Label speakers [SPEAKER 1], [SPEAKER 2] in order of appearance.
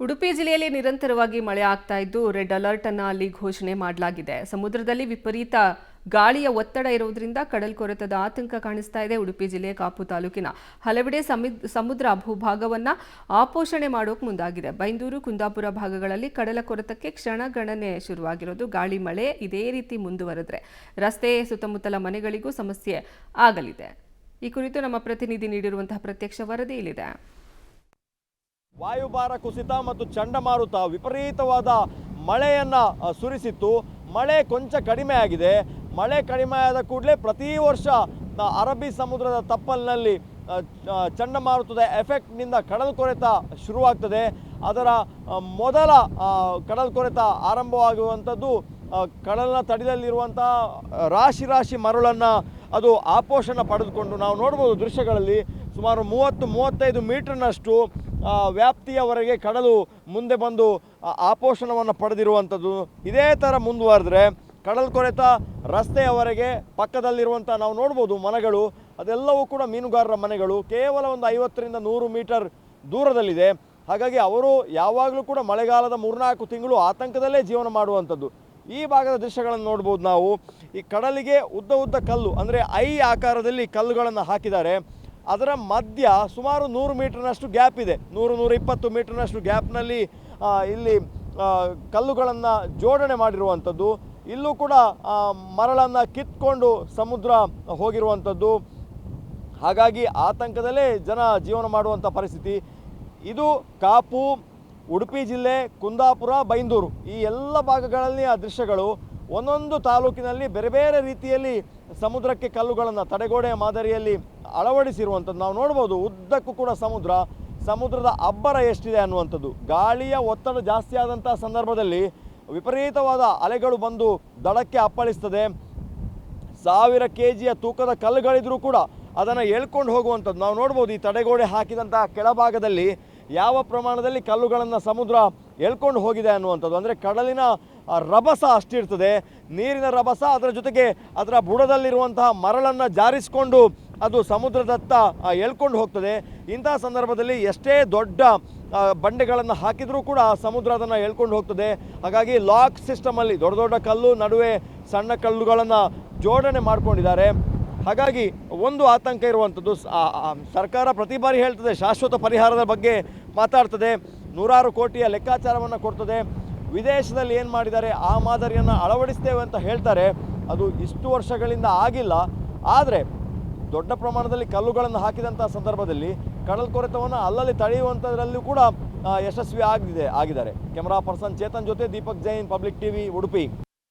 [SPEAKER 1] ಉಡುಪಿ ಜಿಲ್ಲೆಯಲ್ಲಿ ನಿರಂತರವಾಗಿ ಮಳೆ ಆಗ್ತಾ ಇದ್ದು ರೆಡ್ ಅಲರ್ಟ್ ಅನ್ನು ಅಲ್ಲಿ ಘೋಷಣೆ ಮಾಡಲಾಗಿದೆ. ಸಮುದ್ರದಲ್ಲಿ ವಿಪರೀತ ಗಾಳಿಯ ಒತ್ತಡ ಇರುವುದರಿಂದ ಕಡಲ್ಕೊರೆತದ ಆತಂಕ ಕಾಣಿಸ್ತಾ ಇದೆ. ಉಡುಪಿ ಜಿಲ್ಲೆಯ ಕಾಪು ತಾಲೂಕಿನ ಹಲವೆಡೆ ಸಮುದ್ರ ಭೂಭಾಗವನ್ನ ಆಪೋಷಣೆ ಮಾಡೋಕೆ ಮುಂದಾಗಿದೆ. ಬೈಂದೂರು, ಕುಂದಾಪುರ ಭಾಗಗಳಲ್ಲಿ ಕಡಲ ಕೊರೆತಕ್ಕೆ ಕ್ಷಣಗಣನೆ ಶುರುವಾಗಿರೋದು. ಗಾಳಿ ಮಳೆ ಇದೇ ರೀತಿ ಮುಂದುವರೆದ್ರೆ ರಸ್ತೆ ಸುತ್ತಮುತ್ತಲ ಮನೆಗಳಿಗೂ ಸಮಸ್ಯೆ ಆಗಲಿದೆ. ಈ ಕುರಿತು ನಮ್ಮ ಪ್ರತಿನಿಧಿ ನೀಡಿರುವಂತಹ ಪ್ರತ್ಯಕ್ಷ ವರದಿ ಇಲ್ಲಿದೆ.
[SPEAKER 2] ವಾಯುಭಾರ ಕುಸಿತ ಮತ್ತು ಚಂಡಮಾರುತ ವಿಪರೀತವಾದ ಮಳೆಯನ್ನ ಸುರಿಸಿತ್ತು. ಮಳೆ ಕೊಂಚ ಕಡಿಮೆ ಆಗಿದೆ. ಮಳೆ ಕಡಿಮೆ ಆದ ಕೂಡಲೇ ಪ್ರತಿ ವರ್ಷ ಅರಬ್ಬಿ ಸಮುದ್ರದ ತಪ್ಪಲಿನಲ್ಲಿ ಚಂಡಮಾರುತದ ಎಫೆಕ್ಟ್ನಿಂದ ಕಡಲ್ಕೊರೆತ ಶುರುವಾಗ್ತದೆ. ಅದರ ಮೊದಲ ಕಡಲ್ಕೊರೆತ ಆರಂಭವಾಗುವಂಥದ್ದು ಕಡಲಿನ ತಡಿಯಲ್ಲಿರುವಂತಹ ರಾಶಿ ಮರಳನ್ನು ಅದು ಆಪೋಷಣ ಪಡೆದುಕೊಂಡು ನಾವು ನೋಡ್ಬೋದು ದೃಶ್ಯಗಳಲ್ಲಿ ಸುಮಾರು 30-35 ಮೀಟರ್ನಷ್ಟು ವ್ಯಾಪ್ತಿಯವರೆಗೆ ಕಡಲು ಮುಂದೆ ಬಂದು ಆಪೋಷಣವನ್ನು ಪಡೆದಿರುವಂಥದ್ದು. ಇದೇ ಥರ ಮುಂದುವರೆದ್ರೆ ಕಡಲ್ಕೊರೆತ ರಸ್ತೆಯವರೆಗೆ ಪಕ್ಕದಲ್ಲಿರುವಂಥ ನಾವು ನೋಡ್ಬೋದು ಮನೆಗಳು, ಅದೆಲ್ಲವೂ ಕೂಡ ಮೀನುಗಾರರ ಮನೆಗಳು ಕೇವಲ ಒಂದು 50-100 ಮೀಟರ್ ದೂರದಲ್ಲಿದೆ. ಹಾಗಾಗಿ ಅವರು ಯಾವಾಗಲೂ ಕೂಡ ಮಳೆಗಾಲದ 3-4 ತಿಂಗಳು ಆತಂಕದಲ್ಲೇ ಜೀವನ ಮಾಡುವಂಥದ್ದು. ಈ ಭಾಗದ ದೃಶ್ಯಗಳನ್ನು ನೋಡ್ಬೋದು ನಾವು. ಈ ಕಡಲಿಗೆ ಉದ್ದ ಕಲ್ಲು ಅಂದರೆ ಐ ಆಕಾರದಲ್ಲಿ ಕಲ್ಲುಗಳನ್ನು ಹಾಕಿದ್ದಾರೆ. ಅದರ ಮಧ್ಯ ಸುಮಾರು 100 ಮೀಟರ್ನಷ್ಟು ಗ್ಯಾಪ್ ಇದೆ. 100-120 ಮೀಟರ್ನಷ್ಟು ಗ್ಯಾಪ್ನಲ್ಲಿ ಇಲ್ಲಿ ಕಲ್ಲುಗಳನ್ನು ಜೋಡಣೆ ಮಾಡಿರುವಂಥದ್ದು. ಇಲ್ಲೂ ಕೂಡ ಮರಳನ್ನು ಕಿತ್ಕೊಂಡು ಸಮುದ್ರ ಹೋಗಿರುವಂಥದ್ದು. ಹಾಗಾಗಿ ಆತಂಕದಲ್ಲೇ ಜನ ಜೀವನ ಮಾಡುವಂಥ ಪರಿಸ್ಥಿತಿ ಇದು. ಕಾಪು, ಉಡುಪಿ ಜಿಲ್ಲೆ, ಕುಂದಾಪುರ, ಬೈಂದೂರು ಈ ಎಲ್ಲ ಭಾಗಗಳಲ್ಲಿ ಆ ದೃಶ್ಯಗಳು. ಒಂದೊಂದು ತಾಲೂಕಿನಲ್ಲಿ ಬೇರೆ ಬೇರೆ ರೀತಿಯಲ್ಲಿ ಸಮುದ್ರಕ್ಕೆ ಕಲ್ಲುಗಳನ್ನು ತಡೆಗೋಡೆಯ ಮಾದರಿಯಲ್ಲಿ ಅಳವಡಿಸಿರುವಂಥದ್ದು ನಾವು ನೋಡ್ಬೋದು. ಉದ್ದಕ್ಕೂ ಕೂಡ ಸಮುದ್ರದ ಅಬ್ಬರ ಎಷ್ಟಿದೆ ಅನ್ನುವಂಥದ್ದು. ಗಾಳಿಯ ಒತ್ತಡ ಜಾಸ್ತಿ ಆದಂಥ ಸಂದರ್ಭದಲ್ಲಿ ವಿಪರೀತವಾದ ಅಲೆಗಳು ಬಂದು ದಡಕ್ಕೆ ಅಪ್ಪಳಿಸ್ತದೆ. 1000 kg ತೂಕದ ಕಲ್ಲುಗಳಿದ್ರೂ ಕೂಡ ಅದನ್ನು ಎಳ್ಕೊಂಡು ಹೋಗುವಂಥದ್ದು ನಾವು ನೋಡ್ಬೋದು. ಈ ತಡೆಗೋಡೆ ಹಾಕಿದಂಥ ಕೆಳಭಾಗದಲ್ಲಿ ಯಾವ ಪ್ರಮಾಣದಲ್ಲಿ ಕಲ್ಲುಗಳನ್ನು ಸಮುದ್ರ ಎಳ್ಕೊಂಡು ಹೋಗಿದೆ ಅನ್ನುವಂಥದ್ದು. ಅಂದರೆ ಕಡಲಿನ ರಭಸ ಅಷ್ಟಿರ್ತದೆ, ನೀರಿನ ರಭಸ. ಅದರ ಜೊತೆಗೆ ಅದರ ಬುಡದಲ್ಲಿರುವಂತಹ ಮರಳನ್ನು ಜಾರಿಸಿಕೊಂಡು ಅದು ಸಮುದ್ರದತ್ತ ಎಳ್ಕೊಂಡು ಹೋಗ್ತದೆ. ಇಂತಹ ಸಂದರ್ಭದಲ್ಲಿ ಎಷ್ಟೇ ದೊಡ್ಡ ಬಂಡೆಗಳನ್ನು ಹಾಕಿದರೂ ಕೂಡ ಸಮುದ್ರ ಅದನ್ನು ಎಳ್ಕೊಂಡು ಹೋಗ್ತದೆ. ಹಾಗಾಗಿ ಲಾಕ್ ಸಿಸ್ಟಮಲ್ಲಿ ದೊಡ್ಡ ಕಲ್ಲು ನಡುವೆ ಸಣ್ಣ ಕಲ್ಲುಗಳನ್ನು ಜೋಡಣೆ ಮಾಡ್ಕೊಂಡಿದ್ದಾರೆ. ಹಾಗಾಗಿ ಒಂದು ಆತಂಕ ಇರುವಂಥದ್ದು. ಸರ್ಕಾರ ಪ್ರತಿ ಬಾರಿ ಹೇಳ್ತದೆ, ಶಾಶ್ವತ ಪರಿಹಾರದ ಬಗ್ಗೆ ಮಾತಾಡ್ತದೆ, 100 ಕೋಟಿಯ ಲೆಕ್ಕಾಚಾರವನ್ನು ಕೊಡ್ತದೆ. ವಿದೇಶದಲ್ಲಿ ಏನು ಮಾಡಿದ್ದಾರೆ ಆ ಮಾದರಿಯನ್ನು ಅಳವಡಿಸ್ತೇವೆ ಅಂತ ಹೇಳ್ತಾರೆ. ಅದು ಇಷ್ಟು ವರ್ಷಗಳಿಂದ ಆಗಿಲ್ಲ. ಆದರೆ ದೊಡ್ಡ ಪ್ರಮಾಣದಲ್ಲಿ ಕಲ್ಲುಗಳನ್ನು ಹಾಕಿದಂಥ ಸಂದರ್ಭದಲ್ಲಿ ಕಡಲ್ಕೊರೆತವನ್ನು ಅಲ್ಲಲ್ಲಿ ತಡೆಯುವಂಥದ್ರಲ್ಲೂ ಕೂಡ ಯಶಸ್ವಿ ಆಗಿದ್ದಾರೆ. ಕ್ಯಾಮರಾ ಪರ್ಸನ್ ಚೇತನ್ ಜೊತೆ ದೀಪಕ್ ಜೈನ್, ಪಬ್ಲಿಕ್ ಟಿವಿ, ಉಡುಪಿ.